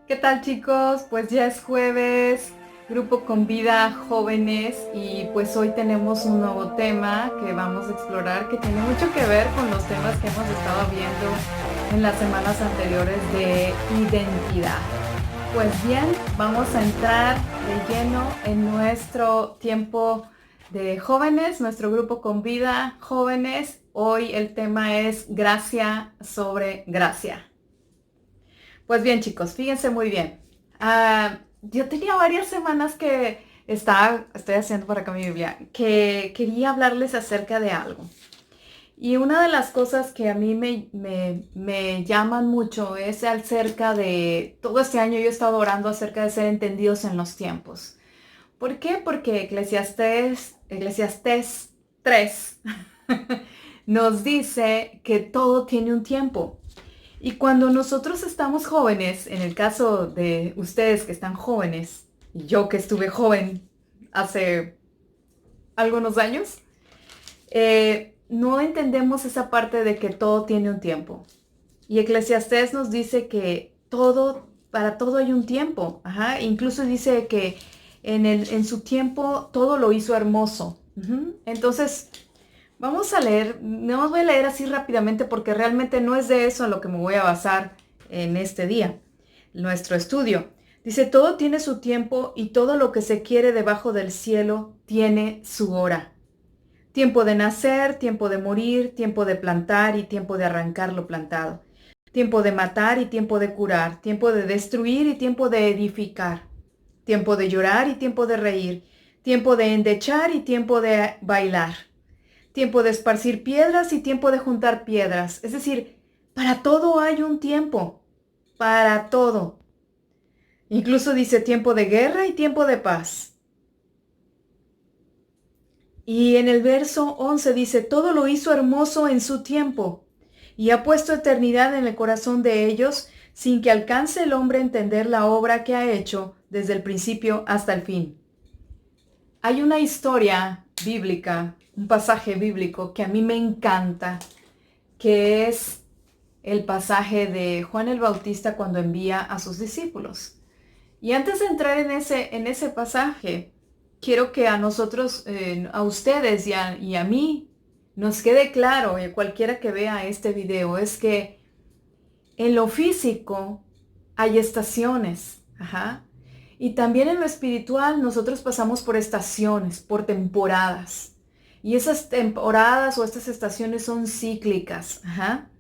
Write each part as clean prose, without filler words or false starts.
¿Qué tal, chicos? Pues ya es jueves, Grupo con Vida Jóvenes, y pues hoy tenemos un nuevo tema que vamos a explorar que tiene mucho que ver con los temas que hemos estado viendo en las semanas anteriores de identidad. Pues bien, vamos a entrar de lleno en nuestro tiempo de jóvenes, nuestro Grupo con Vida Jóvenes. Hoy el tema es gracia sobre gracia. Pues bien, chicos, fíjense muy bien. Yo tenía varias semanas que estoy haciendo por acá mi Biblia, que quería hablarles acerca de algo. Y una de las cosas que a mí me llaman mucho es acerca de, todo este año yo he estado orando acerca de ser entendidos en los tiempos. ¿Por qué? Porque Eclesiastés 3 nos dice que todo tiene un tiempo. Y cuando nosotros estamos jóvenes, en el caso de ustedes que están jóvenes, y yo que estuve joven hace algunos años, no entendemos esa parte de que todo tiene un tiempo. Y Eclesiastés nos dice que para todo hay un tiempo. Ajá. Incluso dice que en su tiempo todo lo hizo hermoso. Entonces, vamos a leer, no voy a leer así rápidamente porque realmente no es de eso en lo que me voy a basar en este día, nuestro estudio. Dice, todo tiene su tiempo y todo lo que se quiere debajo del cielo tiene su hora. Tiempo de nacer, tiempo de morir, tiempo de plantar y tiempo de arrancar lo plantado. Tiempo de matar y tiempo de curar, tiempo de destruir y tiempo de edificar. Tiempo de llorar y tiempo de reír, tiempo de endechar y tiempo de bailar, tiempo de esparcir piedras y tiempo de juntar piedras. Es decir, para todo hay un tiempo, para todo. Incluso dice tiempo de guerra y tiempo de paz. Y en el verso 11 dice, todo lo hizo hermoso en su tiempo y ha puesto eternidad en el corazón de ellos sin que alcance el hombre a entender la obra que ha hecho desde el principio hasta el fin. Hay una historia bíblica, un pasaje bíblico que a mí me encanta, que es el pasaje de Juan el Bautista cuando envía a sus discípulos. Y antes de entrar en ese pasaje, quiero que a nosotros, a ustedes y a mí, nos quede claro, y a cualquiera que vea este video, es que en lo físico hay estaciones. Ajá. Y también en lo espiritual nosotros pasamos por estaciones, por temporadas. Y esas temporadas o estas estaciones son cíclicas. Ajá.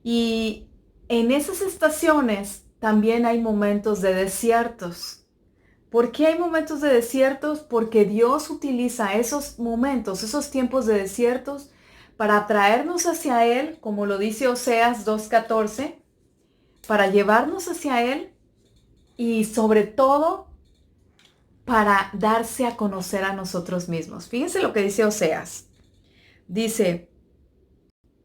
Y en esas estaciones también hay momentos de desiertos. ¿Por qué hay momentos de desiertos? Porque Dios utiliza esos momentos, esos tiempos de desiertos para atraernos hacia Él, como lo dice Oseas 2:14, para llevarnos hacia Él y sobre todo para darse a conocer a nosotros mismos. Fíjense lo que dice Oseas. Dice,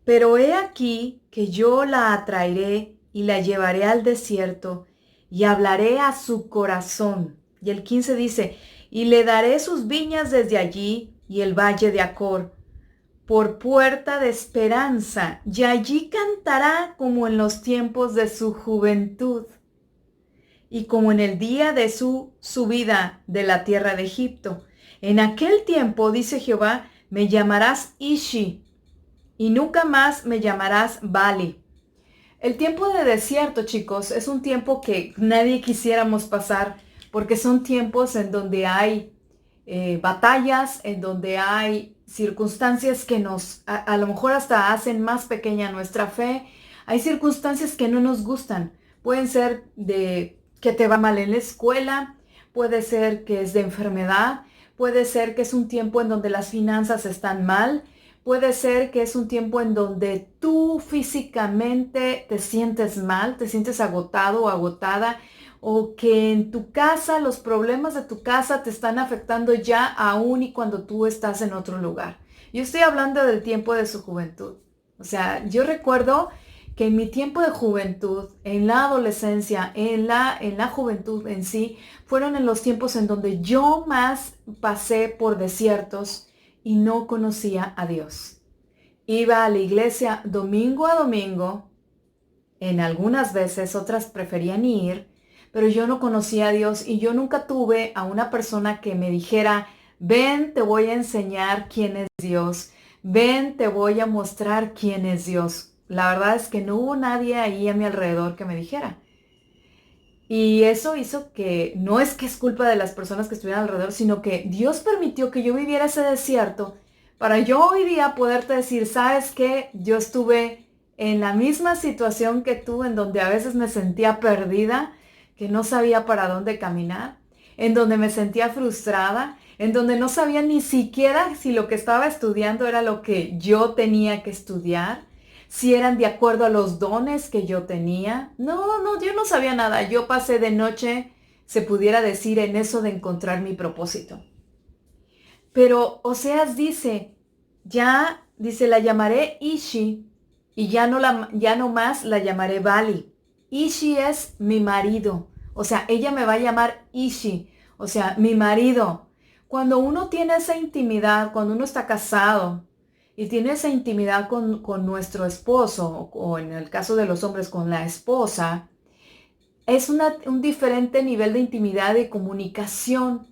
pero he aquí que yo la atraeré y la llevaré al desierto y hablaré a su corazón. Y el 15 dice, y le daré sus viñas desde allí y el valle de Acor por puerta de esperanza, y allí cantará como en los tiempos de su juventud y como en el día de su subida de la tierra de Egipto. En aquel tiempo, dice Jehová, me llamarás Ishi, y nunca más me llamarás Bali. El tiempo de desierto, chicos, es un tiempo que nadie quisiéramos pasar porque son tiempos en donde hay batallas, en donde hay circunstancias que a lo mejor hasta hacen más pequeña nuestra fe. Hay circunstancias que no nos gustan. Pueden ser de que te va mal en la escuela, puede ser que es de enfermedad, puede ser que es un tiempo en donde las finanzas están mal, puede ser que es un tiempo en donde tú físicamente te sientes mal, te sientes agotado o agotada, o que en tu casa los problemas de tu casa te están afectando ya aún y cuando tú estás en otro lugar. Yo estoy hablando del tiempo de su juventud. O sea, yo recuerdo que en mi tiempo de juventud, en la adolescencia, en la juventud en sí, fueron en los tiempos en donde yo más pasé por desiertos y no conocía a Dios. Iba a la iglesia domingo a domingo, en algunas veces, otras preferían ir, pero yo no conocía a Dios y yo nunca tuve a una persona que me dijera, ven, te voy a enseñar quién es Dios, ven, te voy a mostrar quién es Dios. La verdad es que no hubo nadie ahí a mi alrededor que me dijera. Y eso hizo que, no es que es culpa de las personas que estuvieran alrededor, sino que Dios permitió que yo viviera ese desierto para yo hoy día poderte decir, ¿sabes qué? Yo estuve en la misma situación que tú, en donde a veces me sentía perdida, que no sabía para dónde caminar, en donde me sentía frustrada, en donde no sabía ni siquiera si lo que estaba estudiando era lo que yo tenía que estudiar, si eran de acuerdo a los dones que yo tenía. No, yo no sabía nada. Yo pasé de noche, se pudiera decir, en eso de encontrar mi propósito. Pero Oseas dice, la llamaré Ishi y ya no más la llamaré Bali. Ishi es mi marido. O sea, ella me va a llamar Ishi. O sea, mi marido. Cuando uno tiene esa intimidad, cuando uno está casado, y tiene esa intimidad con nuestro esposo, o en el caso de los hombres con la esposa, es un diferente nivel de intimidad y comunicación,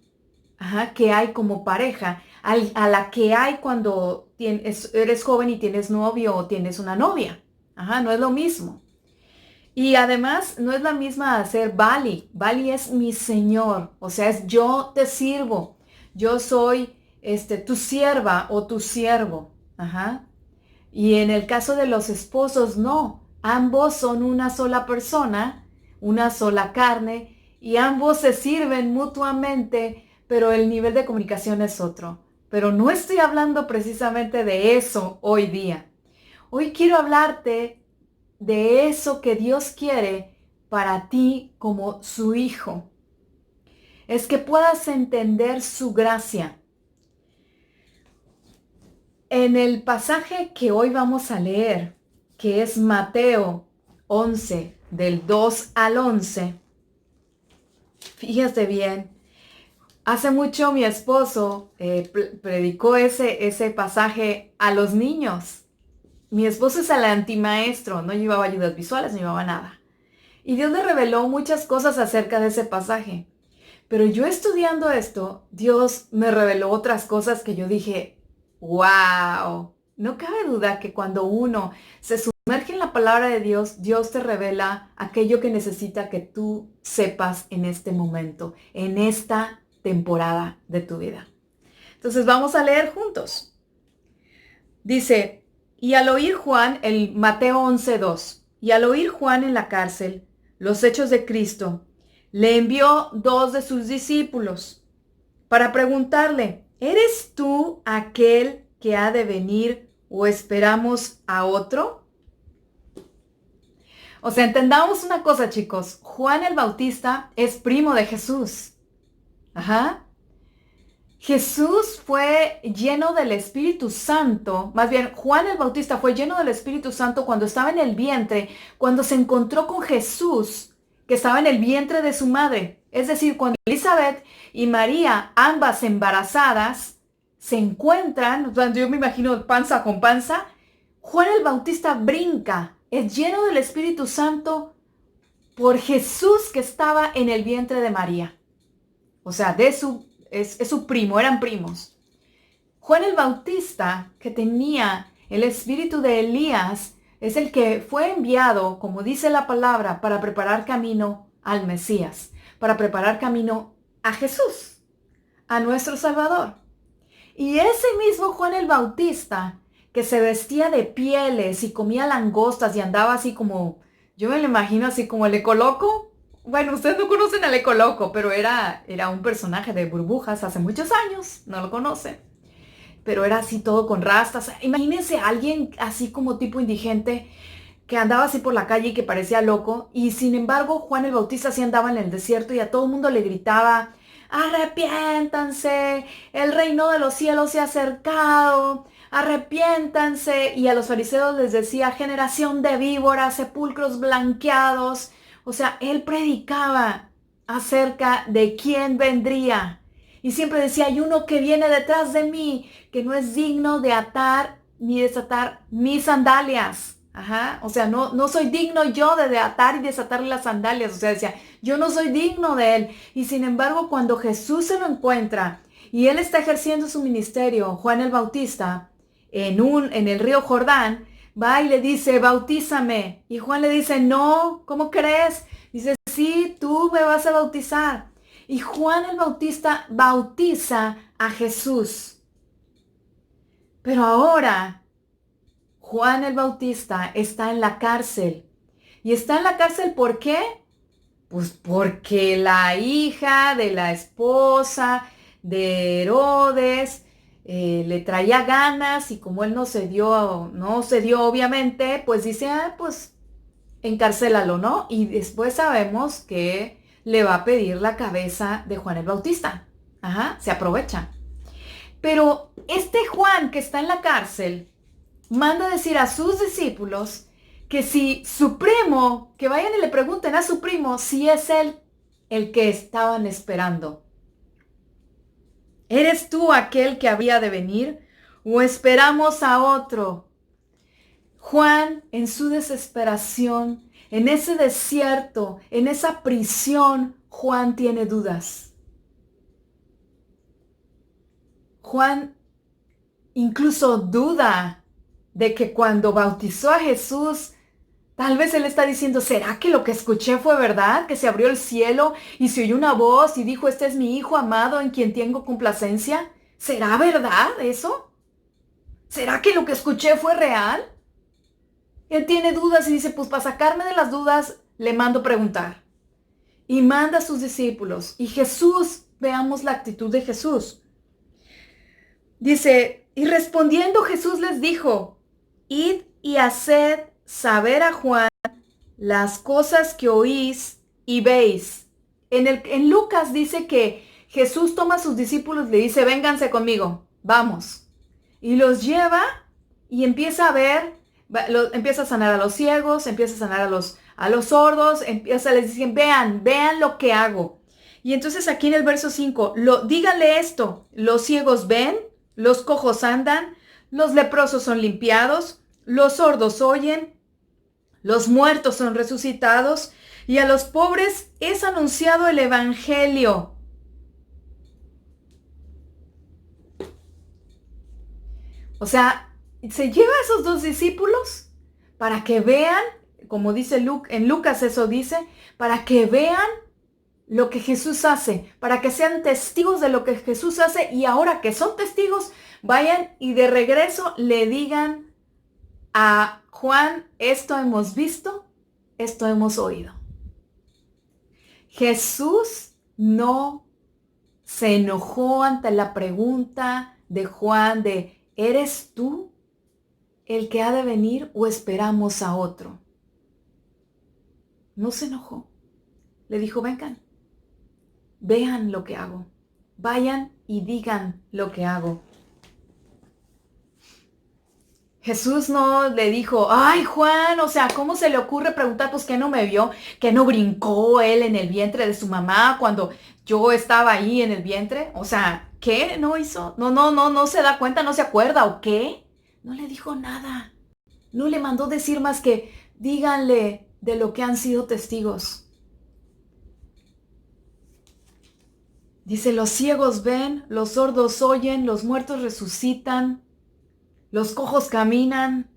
que hay como pareja, a la que hay cuando eres joven y tienes novio o tienes una novia. No es lo mismo. Y además no es la misma hacer Bali. Bali es mi Señor, o sea, es yo te sirvo. Yo soy tu sierva o tu siervo. Y en el caso de los esposos, no. Ambos son una sola persona, una sola carne, y ambos se sirven mutuamente, pero el nivel de comunicación es otro. Pero no estoy hablando precisamente de eso hoy día. Hoy quiero hablarte de eso que Dios quiere para ti como su hijo. Es que puedas entender su gracia. En el pasaje que hoy vamos a leer, que es Mateo 11, del 2 al 11, fíjate bien, hace mucho mi esposo predicó ese pasaje a los niños. Mi esposo es el antimaestro, no llevaba ayudas visuales, no llevaba nada. Y Dios le reveló muchas cosas acerca de ese pasaje. Pero yo estudiando esto, Dios me reveló otras cosas que yo dije, wow, no cabe duda que cuando uno se sumerge en la palabra de Dios, Dios te revela aquello que necesita que tú sepas en este momento, en esta temporada de tu vida. Entonces vamos a leer juntos. Dice, y al oír Juan, el Mateo 11:2, y al oír Juan en la cárcel los hechos de Cristo, le envió 2 de sus discípulos para preguntarle, ¿eres tú aquel que ha de venir o esperamos a otro? O sea, entendamos una cosa, chicos. Juan el Bautista es primo de Jesús. Jesús fue lleno del Espíritu Santo, más bien Juan el Bautista fue lleno del Espíritu Santo cuando estaba en el vientre, cuando se encontró con Jesús, que estaba en el vientre de su madre. Es decir, cuando Elizabeth y María, ambas embarazadas, se encuentran, yo me imagino panza con panza, Juan el Bautista brinca, es lleno del Espíritu Santo por Jesús que estaba en el vientre de María. O sea, es su primo, eran primos. Juan el Bautista, que tenía el espíritu de Elías, es el que fue enviado, como dice la palabra, para preparar camino al Mesías, para preparar camino a Jesús, a nuestro Salvador. Y ese mismo Juan el Bautista, que se vestía de pieles y comía langostas y andaba así como, yo me lo imagino así como el ecoloco. Bueno, ustedes no conocen al Ecoloco, pero era un personaje de Burbujas hace muchos años, no lo conocen. Pero era así todo con rastas. Imagínense a alguien así como tipo indigente que andaba así por la calle y que parecía loco. Y sin embargo, Juan el Bautista sí andaba en el desierto y a todo el mundo le gritaba, arrepiéntanse, el reino de los cielos se ha acercado, arrepiéntanse. Y a los fariseos les decía, generación de víboras, sepulcros blanqueados. O sea, él predicaba acerca de quién vendría. Y siempre decía, hay uno que viene detrás de mí, que no es digno de atar ni desatar mis sandalias. Ajá, o sea, no soy digno yo de atar y desatarle las sandalias. O sea, decía, yo no soy digno de él. Y sin embargo, cuando Jesús se lo encuentra y él está ejerciendo su ministerio, Juan el Bautista, en el río Jordán, va y le dice, bautízame. Y Juan le dice, no, ¿cómo crees? Dice, sí, tú me vas a bautizar. Y Juan el Bautista bautiza a Jesús. Pero ahora Juan el Bautista está en la cárcel. ¿Y está en la cárcel por qué? Pues porque la hija de la esposa de Herodes le traía ganas y como él no se dio obviamente, pues dice, pues encarcélalo, ¿no? Y después sabemos que le va a pedir la cabeza de Juan el Bautista. Ajá, se aprovecha. Pero este Juan que está en la cárcel manda decir a sus discípulos que si su primo, que vayan y le pregunten a su primo si es él el que estaban esperando. ¿Eres tú aquel que había de venir o esperamos a otro? Juan, en su desesperación, en ese desierto, en esa prisión, Juan tiene dudas. Juan incluso duda de que cuando bautizó a Jesús, tal vez él está diciendo, ¿será que lo que escuché fue verdad? Que se abrió el cielo y se oyó una voz y dijo, este es mi hijo amado en quien tengo complacencia. ¿Será verdad eso? ¿Será que lo que escuché fue real? Él tiene dudas y dice, pues para sacarme de las dudas, le mando preguntar. Y manda a sus discípulos. Y Jesús, veamos la actitud de Jesús. Dice, y respondiendo Jesús les dijo, id y haced saber a Juan las cosas que oís y veis. En Lucas dice que Jesús toma a sus discípulos y le dice, vénganse conmigo, vamos. Y los lleva y empieza a ver, empieza a sanar a los ciegos, empieza a sanar a los sordos, les dicen, vean lo que hago. Y entonces aquí en el verso 5, díganle esto, los ciegos ven, los cojos andan, los leprosos son limpiados, los sordos oyen, los muertos son resucitados y a los pobres es anunciado el evangelio. O sea, se lleva a esos dos discípulos para que vean, como dice en Lucas eso dice, para que vean lo que Jesús hace, para que sean testigos de lo que Jesús hace y ahora que son testigos, vayan y de regreso le digan a Juan, esto hemos visto, esto hemos oído. Jesús no se enojó ante la pregunta de Juan de, ¿eres tú el que ha de venir o esperamos a otro? No se enojó. Le dijo, vengan, vean lo que hago. Vayan y digan lo que hago. Jesús no le dijo, ay Juan, o sea, ¿cómo se le ocurre preguntar, pues que no me vio, que no brincó él en el vientre de su mamá cuando yo estaba ahí en el vientre? O sea, ¿qué? ¿No hizo? No se da cuenta, no se acuerda, ¿o qué? No le dijo nada. No le mandó decir más que, díganle de lo que han sido testigos. Dice, los ciegos ven, los sordos oyen, los muertos resucitan, los cojos caminan.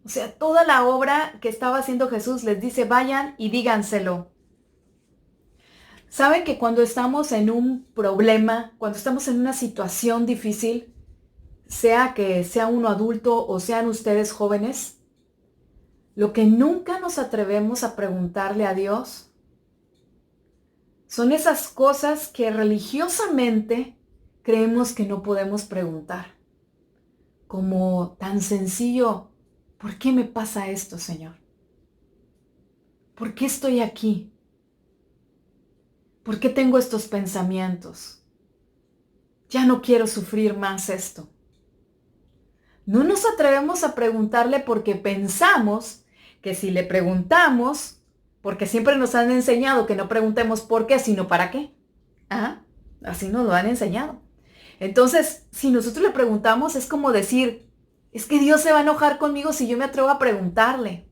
O sea, toda la obra que estaba haciendo Jesús les dice, vayan y díganselo. ¿Saben que cuando estamos en un problema, cuando estamos en una situación difícil, sea que sea uno adulto o sean ustedes jóvenes, lo que nunca nos atrevemos a preguntarle a Dios son esas cosas que religiosamente creemos que no podemos preguntar? Como tan sencillo, ¿por qué me pasa esto, Señor? ¿Por qué estoy aquí? ¿Por qué tengo estos pensamientos? Ya no quiero sufrir más esto. No nos atrevemos a preguntarle porque pensamos que si le preguntamos, porque siempre nos han enseñado que no preguntemos por qué, sino para qué. Así nos lo han enseñado. Entonces, si nosotros le preguntamos, es como decir, Es que Dios se va a enojar conmigo si yo me atrevo a preguntarle.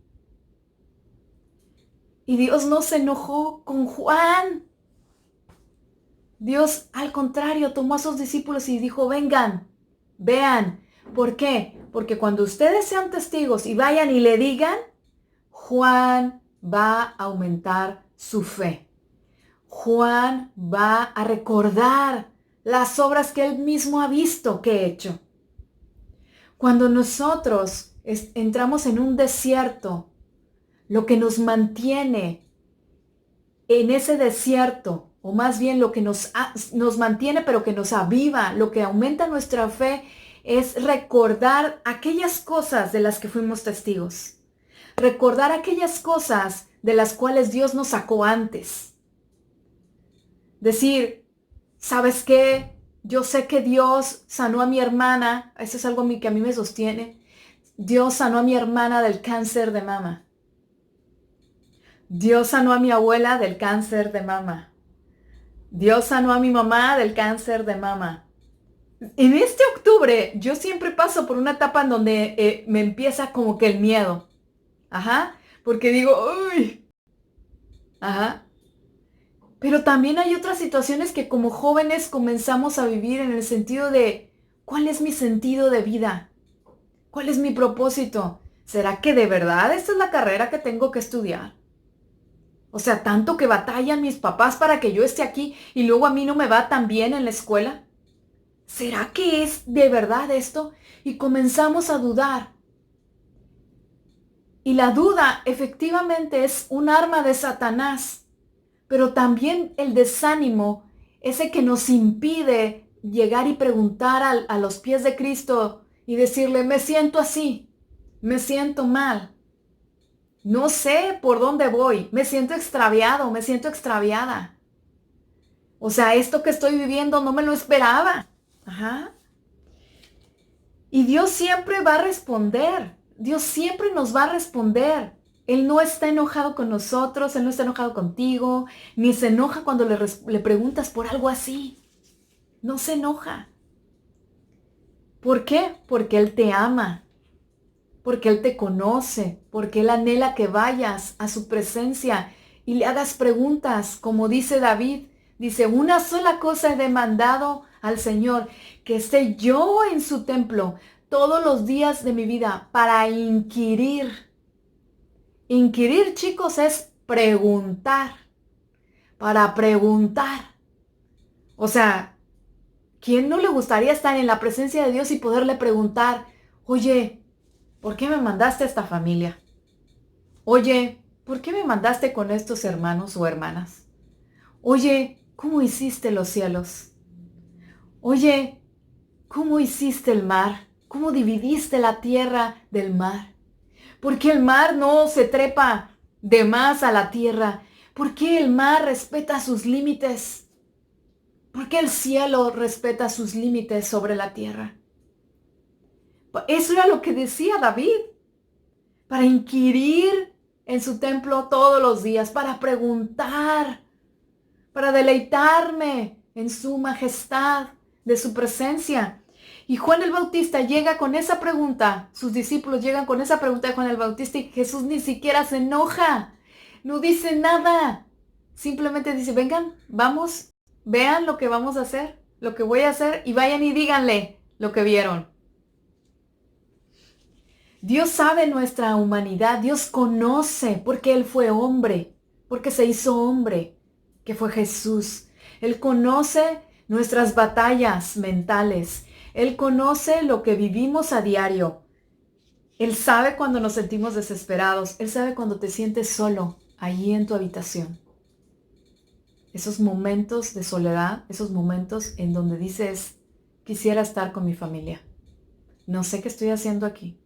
Y Dios no se enojó con Juan. Dios, al contrario, tomó a sus discípulos y dijo, vengan, vean. ¿Por qué? Porque cuando ustedes sean testigos y vayan y le digan, Juan va a aumentar su fe. Juan va a recordar las obras que él mismo ha visto que he hecho. Cuando nosotros entramos en un desierto, lo que nos mantiene en ese desierto, o más bien lo que nos mantiene, pero que nos aviva, lo que aumenta nuestra fe, es recordar aquellas cosas de las que fuimos testigos. Recordar aquellas cosas de las cuales Dios nos sacó antes. Decir, ¿sabes qué? Yo sé que Dios sanó a mi hermana, eso es algo que a mí me sostiene. Dios sanó a mi hermana del cáncer de mama. Dios sanó a mi abuela del cáncer de mama. Dios sanó a mi mamá del cáncer de mama. En este octubre yo siempre paso por una etapa en donde me empieza como que el miedo. Ajá. Porque digo, uy. Ajá. Pero también hay otras situaciones que como jóvenes comenzamos a vivir en el sentido de, ¿cuál es mi sentido de vida? ¿Cuál es mi propósito? ¿Será que de verdad esta es la carrera que tengo que estudiar? O sea, tanto que batallan mis papás para que yo esté aquí y luego a mí no me va tan bien en la escuela. ¿Será que es de verdad esto? Y comenzamos a dudar. Y la duda efectivamente es un arma de Satanás, pero también el desánimo, ese que nos impide llegar y preguntar a los pies de Cristo y decirle, me siento así, me siento mal. No sé por dónde voy, me siento extraviado, me siento extraviada. O sea, esto que estoy viviendo no me lo esperaba. Ajá. Y Dios siempre va a responder. Dios siempre nos va a responder. Él no está enojado con nosotros, Él no está enojado contigo, ni se enoja cuando le preguntas por algo así. No se enoja. ¿Por qué? Porque Él te ama, porque Él te conoce, porque Él anhela que vayas a su presencia y le hagas preguntas, como dice David. Dice, una sola cosa he demandado al Señor, que esté yo en su templo todos los días de mi vida para inquirir. Inquirir, chicos, es preguntar, para preguntar. O sea, ¿quién no le gustaría estar en la presencia de Dios y poderle preguntar, oye, ¿por qué me mandaste a esta familia? Oye, ¿por qué me mandaste con estos hermanos o hermanas? Oye, ¿cómo hiciste los cielos? Oye, ¿cómo hiciste el mar? ¿Cómo dividiste la tierra del mar? ¿Por qué el mar no se trepa de más a la tierra? ¿Por qué el mar respeta sus límites? ¿Por qué el cielo respeta sus límites sobre la tierra? Eso era lo que decía David. Para inquirir en su templo todos los días, para preguntar, para deleitarme en su majestad de su presencia. Y Juan el Bautista llega con esa pregunta, sus discípulos llegan con esa pregunta de Juan el Bautista y Jesús ni siquiera se enoja, no dice nada, simplemente dice, vengan, vamos, vean lo que vamos a hacer, lo que voy a hacer y vayan y díganle lo que vieron. Dios sabe nuestra humanidad, Dios conoce porque Él fue hombre, porque se hizo hombre, que fue Jesús. Él conoce nuestras batallas mentales, Él conoce lo que vivimos a diario. Él sabe cuando nos sentimos desesperados, Él sabe cuando te sientes solo allí en tu habitación. Esos momentos de soledad, esos momentos en donde dices, quisiera estar con mi familia. No sé qué estoy haciendo aquí.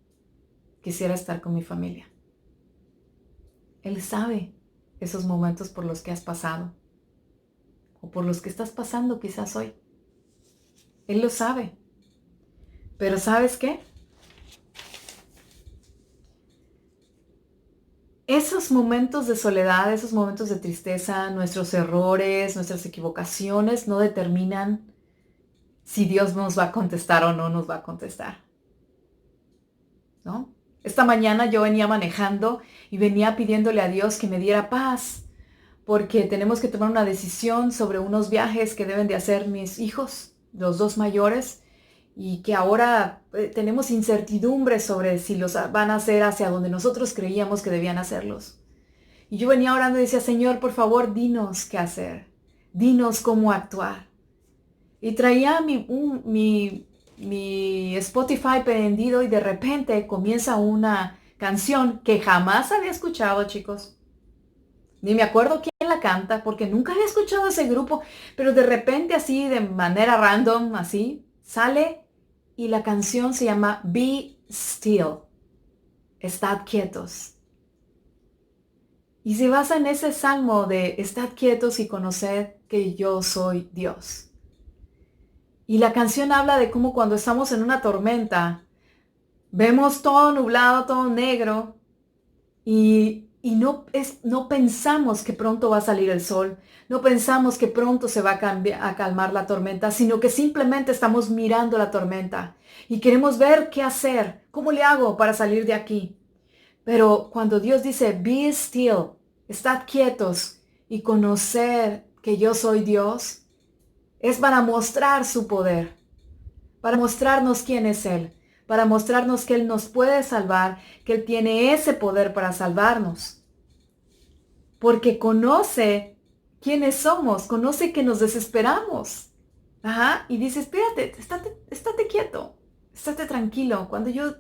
Quisiera estar con mi familia. Él sabe esos momentos por los que has pasado o por los que estás pasando quizás hoy. Él lo sabe. Pero ¿sabes qué? Esos momentos de soledad, esos momentos de tristeza, nuestros errores, nuestras equivocaciones no determinan si Dios nos va a contestar o no nos va a contestar. ¿no? Esta mañana yo venía manejando y venía pidiéndole a Dios que me diera paz, porque tenemos que tomar una decisión sobre unos viajes que deben de hacer mis hijos, los dos mayores, y que ahora tenemos incertidumbre sobre si los van a hacer hacia donde nosotros creíamos que debían hacerlos. Y yo venía orando y decía, Señor, por favor, dinos qué hacer, dinos cómo actuar. Y traía mi Spotify prendido y de repente comienza una canción que jamás había escuchado, chicos. Ni me acuerdo quién la canta porque nunca había escuchado ese grupo, pero de repente así, de manera random, así, sale y la canción se llama Be Still, Estad quietos. Y se basa en ese salmo de Estad quietos y conoced que yo soy Dios. Y la canción habla de cómo cuando estamos en una tormenta, vemos todo nublado, todo negro, y no pensamos que pronto va a salir el sol, no pensamos que pronto se va a calmar la tormenta, sino que simplemente estamos mirando la tormenta y queremos ver qué hacer, cómo le hago para salir de aquí. Pero cuando Dios dice, be still, estad quietos y conocer que yo soy Dios, es para mostrar su poder, para mostrarnos quién es Él, para mostrarnos que Él nos puede salvar, que Él tiene ese poder para salvarnos. Porque conoce quiénes somos, conoce que nos desesperamos. Ajá, y dice, espérate, estate quieto, estate tranquilo. Cuando yo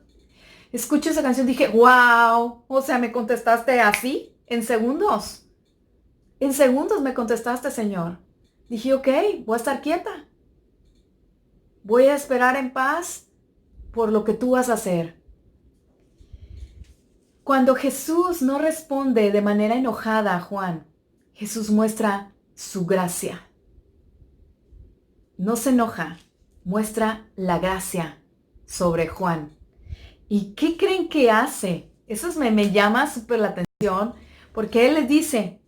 escucho esa canción dije, wow, o sea, me contestaste así, en segundos. En segundos me contestaste, Señor. Dije, ok, voy a estar quieta. Voy a esperar en paz por lo que tú vas a hacer. Cuando Jesús no responde de manera enojada a Juan, Jesús muestra su gracia. No se enoja, muestra la gracia sobre Juan. ¿Y qué creen que hace? Eso me llama súper la atención, porque él les dice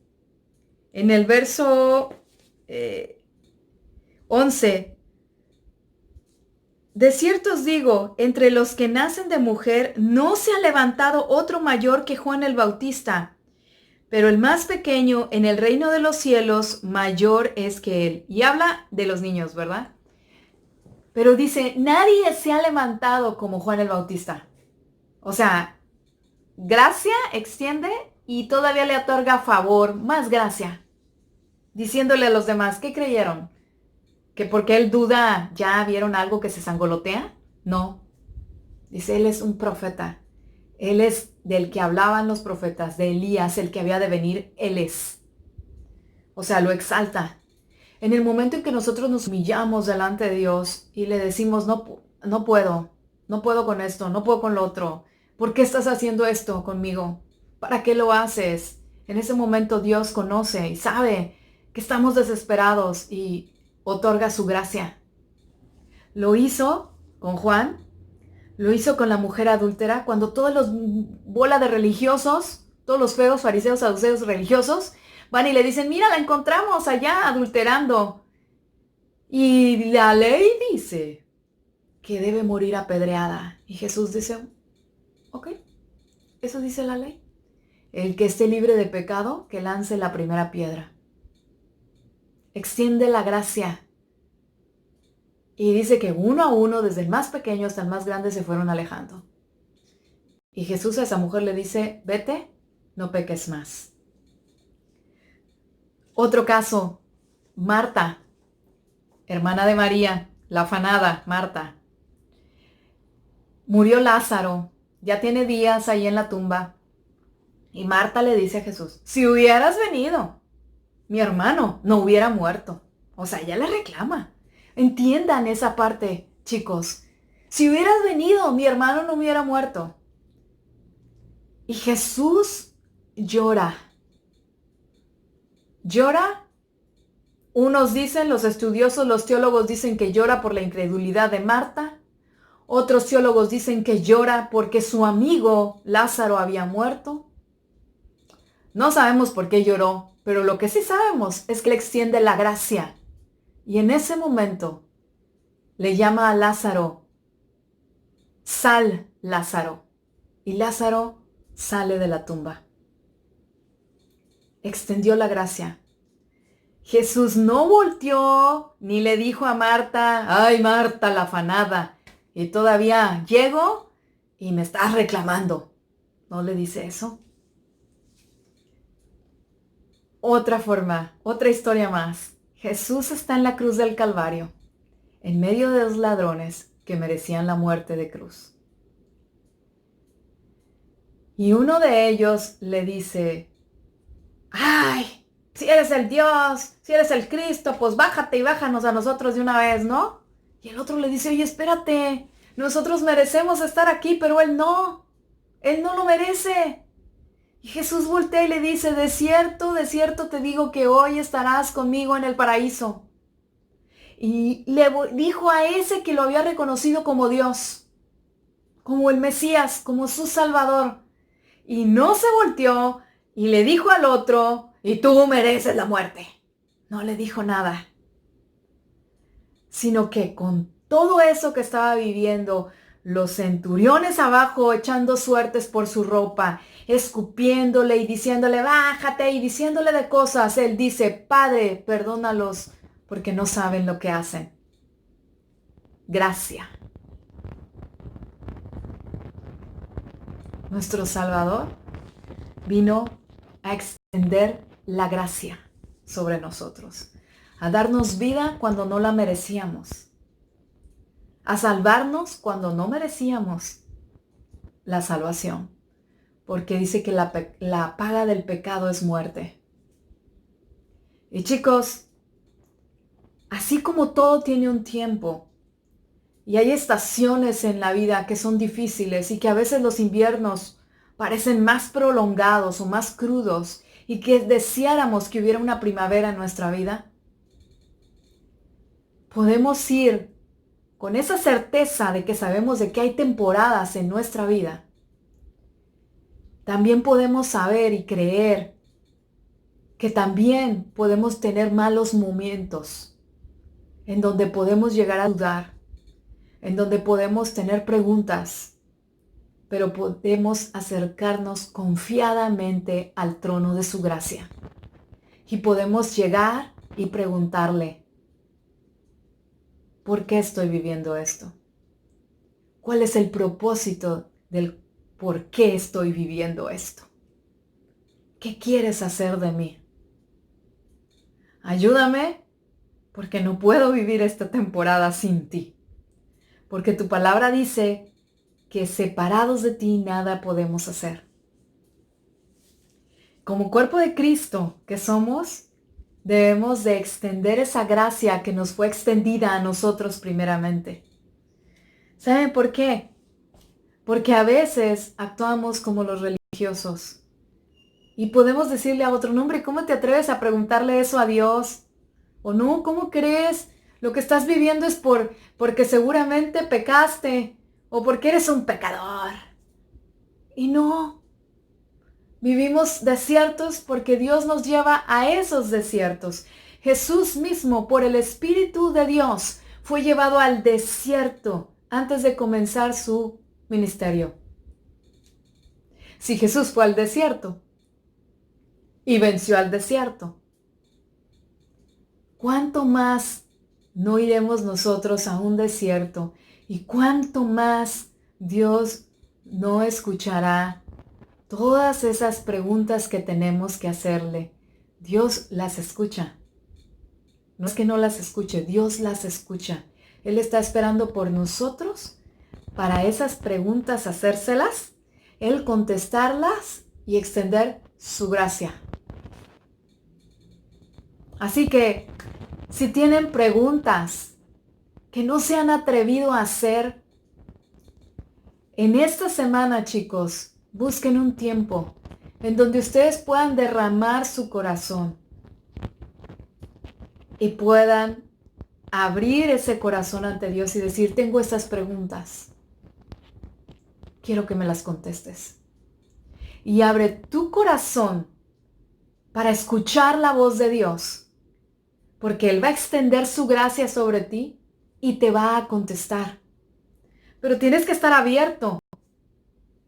en el verso 11, de cierto os digo, entre los que nacen de mujer no se ha levantado otro mayor que Juan el Bautista, pero el más pequeño en el reino de los cielos mayor es que él. Y habla de los niños, ¿verdad? Pero dice, nadie se ha levantado como Juan el Bautista. O sea, gracia extiende y todavía le otorga favor, más gracia. Diciéndole a los demás, ¿qué creyeron? ¿Que porque él duda ya vieron algo que se sangolotea? No. Dice, él es un profeta. Él es del que hablaban los profetas, de Elías, el que había de venir, él es. O sea, lo exalta. En el momento en que nosotros nos humillamos delante de Dios y le decimos, no puedo con esto, no puedo con lo otro. ¿Por qué estás haciendo esto conmigo? ¿Para qué lo haces? En ese momento Dios conoce y sabe que estamos desesperados y otorga su gracia. Lo hizo con Juan, lo hizo con la mujer adúltera, cuando todos los bola de religiosos, todos los feos fariseos, saduceos religiosos, van y le dicen, mira, la encontramos allá adulterando. Y la ley dice que debe morir apedreada. Y Jesús dice, ok, eso dice la ley. El que esté libre de pecado, que lance la primera piedra. Extiende la gracia. Y dice que uno a uno, desde el más pequeño hasta el más grande, se fueron alejando. Y Jesús a esa mujer le dice, vete, no peques más. Otro caso, Marta, hermana de María, la afanada Marta. Murió Lázaro, ya tiene días ahí en la tumba. Y Marta le dice a Jesús, si hubieras venido, mi hermano no hubiera muerto. O sea, ella le reclama. Entiendan esa parte, chicos. Si hubieras venido, mi hermano no hubiera muerto. Y Jesús llora. Llora. Unos dicen, los estudiosos, los teólogos dicen que llora por la incredulidad de Marta. Otros teólogos dicen que llora porque su amigo Lázaro había muerto. No sabemos por qué lloró, pero lo que sí sabemos es que le extiende la gracia. Y en ese momento le llama a Lázaro, sal Lázaro. y Lázaro sale de la tumba. Extendió la gracia. Jesús no volteó ni le dijo a Marta, ay Marta la afanada, y todavía llego y me estás reclamando. No le dice eso. Otra forma, otra historia más. Jesús está en la cruz del Calvario, en medio de los ladrones que merecían la muerte de cruz. Y uno de ellos le dice, ay, si eres el Dios, si eres el Cristo, pues bájate y bájanos a nosotros de una vez, ¿no? Y el otro le dice, oye, espérate, nosotros merecemos estar aquí, pero él no lo merece. Y Jesús voltea y le dice, de cierto te digo que hoy estarás conmigo en el paraíso. Y le dijo a ese que lo había reconocido como Dios, como el Mesías, como su Salvador. Y no se volteó y le dijo al otro, y tú mereces la muerte. No le dijo nada. Sino que con todo eso que estaba viviendo, los centuriones abajo echando suertes por su ropa, escupiéndole y diciéndole, bájate, y diciéndole de cosas, él dice, Padre, perdónalos, porque no saben lo que hacen. Gracia. Nuestro Salvador vino a extender la gracia sobre nosotros, a darnos vida cuando no la merecíamos, a salvarnos cuando no merecíamos la salvación, porque dice que la paga del pecado es muerte. Y chicos, así como todo tiene un tiempo, y hay estaciones en la vida que son difíciles y que a veces los inviernos parecen más prolongados o más crudos y que deseáramos que hubiera una primavera en nuestra vida, podemos ir con esa certeza de que sabemos de que hay temporadas en nuestra vida. También podemos saber y creer que también podemos tener malos momentos en donde podemos llegar a dudar, en donde podemos tener preguntas, pero podemos acercarnos confiadamente al trono de su gracia. Y podemos llegar y preguntarle, ¿por qué estoy viviendo esto? ¿Cuál es el propósito del por qué estoy viviendo esto? ¿Qué quieres hacer de mí? Ayúdame, porque no puedo vivir esta temporada sin ti. Porque tu palabra dice que separados de ti nada podemos hacer. Como cuerpo de Cristo que somos, debemos de extender esa gracia que nos fue extendida a nosotros primeramente. ¿Saben por qué? Porque a veces actuamos como los religiosos y podemos decirle a otro, no, hombre, ¿cómo te atreves a preguntarle eso a Dios? O no, ¿cómo crees? Lo que estás viviendo es porque seguramente pecaste o porque eres un pecador. Y no, vivimos desiertos porque Dios nos lleva a esos desiertos. Jesús mismo, por el Espíritu de Dios, fue llevado al desierto antes de comenzar su ministerio. Si Jesús fue al desierto y venció al desierto, ¿cuánto más no iremos nosotros a un desierto? ¿Y cuánto más Dios no escuchará todas esas preguntas que tenemos que hacerle? Dios las escucha. No es que no las escuche, Dios las escucha. Él está esperando por nosotros para esas preguntas hacérselas, Él contestarlas y extender su gracia. Así que, si tienen preguntas que no se han atrevido a hacer, en esta semana, chicos, busquen un tiempo en donde ustedes puedan derramar su corazón y puedan abrir ese corazón ante Dios y decir, tengo estas preguntas. Quiero que me las contestes. Y abre tu corazón para escuchar la voz de Dios, porque Él va a extender su gracia sobre ti y te va a contestar. Pero tienes que estar abierto.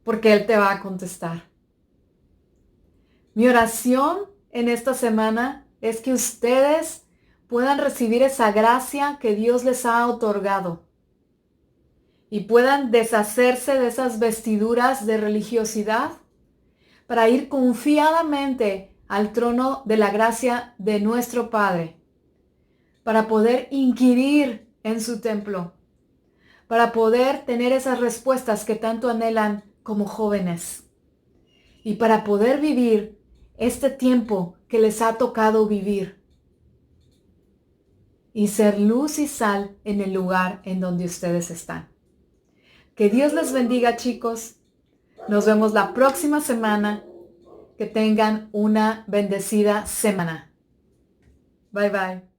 porque Él te va a contestar. Mi oración en esta semana es que ustedes puedan recibir esa gracia que Dios les ha otorgado y puedan deshacerse de esas vestiduras de religiosidad para ir confiadamente al trono de la gracia de nuestro Padre, para poder inquirir en su templo, para poder tener esas respuestas que tanto anhelan como jóvenes y para poder vivir este tiempo que les ha tocado vivir y ser luz y sal en el lugar en donde ustedes están. Que Dios les bendiga, chicos. Nos vemos la próxima semana. Que tengan una bendecida semana. Bye bye.